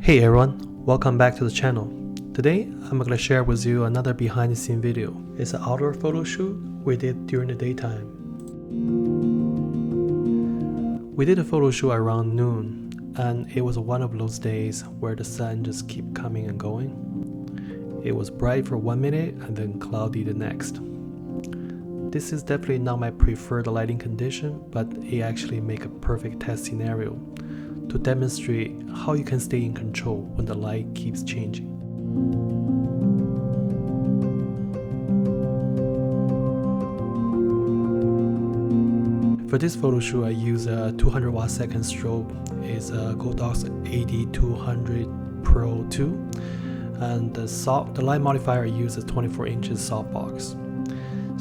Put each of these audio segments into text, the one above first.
Hey everyone, welcome back to the channel. Today I'm going to share with you another behind the scene video. It's an outdoor photo shoot we did during the daytime. We did a photo shoot around noon, and it was one of those days where the sun just kept coming and going. It was bright for 1 minute and then cloudy the next. This is definitely not my preferred lighting condition, but it actually makes a perfect test scenario to demonstrate how you can stay in control when the light keeps changing. For this photo shoot, I use a 200 watt second strobe. It's a Godox AD200 Pro 2, and the light modifier I use is 24 inches softbox.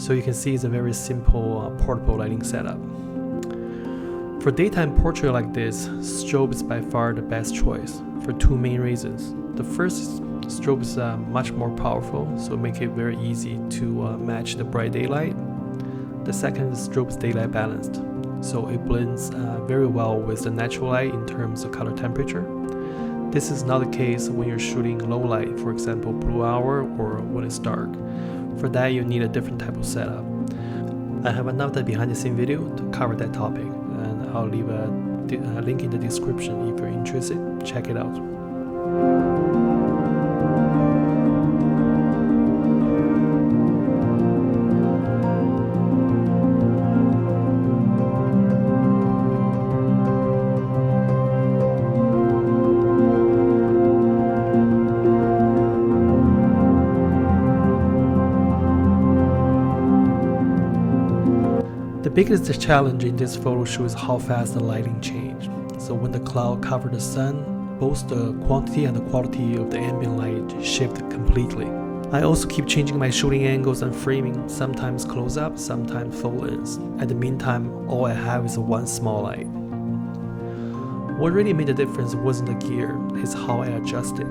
So you can see it's a very simple portable lighting setup. For daytime portrait like this, strobe is by far the best choice for two main reasons. The first, strobe is much more powerful, so make it very easy to match the bright daylight. The second, strobe is daylight balanced, so it blends very well with the natural light in terms of color temperature. This is not the case when you're shooting low light, for example blue hour or when it's dark. For that you need a different type of setup. I have another behind the scene video to cover that topic, and I'll leave a link in the description if you're interested. Check it out. The biggest challenge in this photo shoot is how fast the lighting changed. So when the cloud covered the sun, both the quantity and the quality of the ambient light shifted completely. I also keep changing my shooting angles and framing, sometimes close up, sometimes full lens. At the meantime, all I have is one small light. What really made the difference wasn't the gear, it's how I adjusted.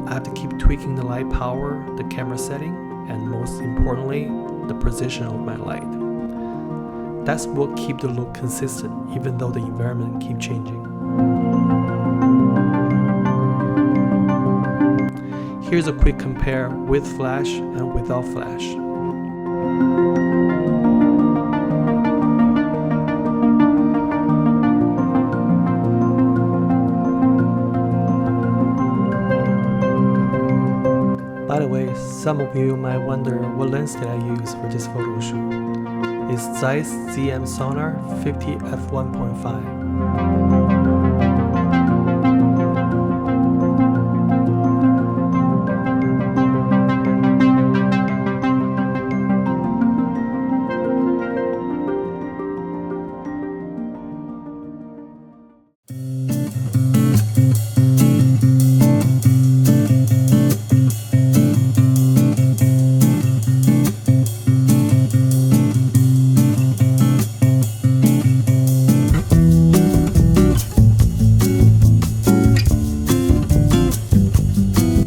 I have to keep tweaking the light power, the camera setting, and most importantly, the position of my light. That's what keeps the look consistent even though the environment keeps changing. Here's a quick compare with flash and without flash. By the way, some of you might wonder what lens did I use for this photo shoot. It's Zeiss Sonnar 50 f1.5.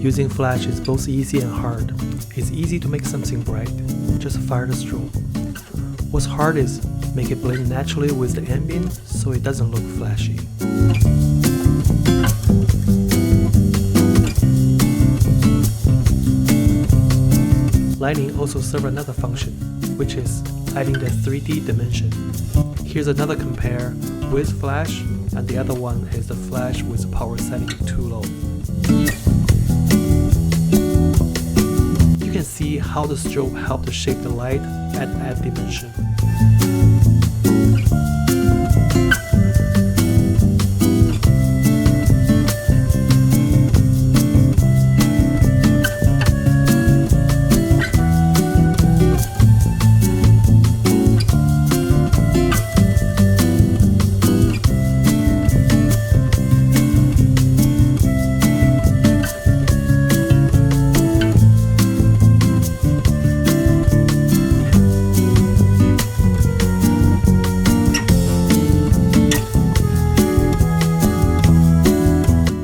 Using flash is both easy and hard. It's easy to make something bright, just fire the strobe. What's hard is make it blend naturally with the ambient so it doesn't look flashy. Lighting also serves another function, which is adding the 3D dimension. Here's another compare with flash, and the other one is the flash with the power setting too low. You can see how the strobe helped to shape the light at that dimension.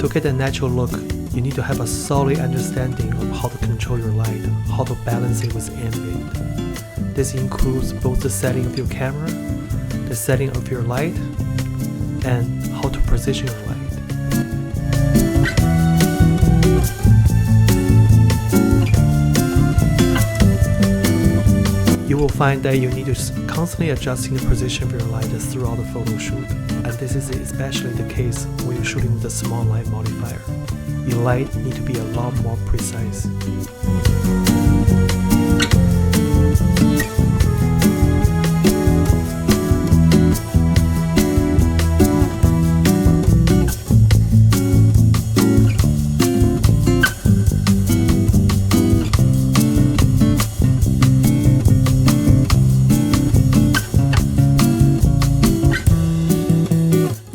To get a natural look, you need to have a solid understanding of how to control your light, how to balance it with ambient. This includes both the setting of your camera, the setting of your light, and how to position your light. find that you need to constantly adjusting the position of your light throughout the photo shoot, and this is especially the case when you're shooting with a small light modifier. Your light need to be a lot more precise.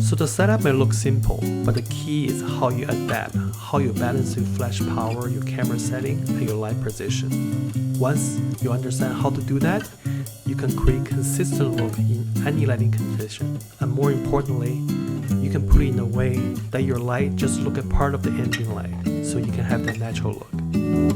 So the setup may look simple, but the key is how you adapt, how you balance your flash power, your camera setting, and your light position. Once you understand how to do that, you can create consistent look in any lighting condition. And more importantly, you can put it in a way that your light just look at part of the ambient light, so you can have that natural look.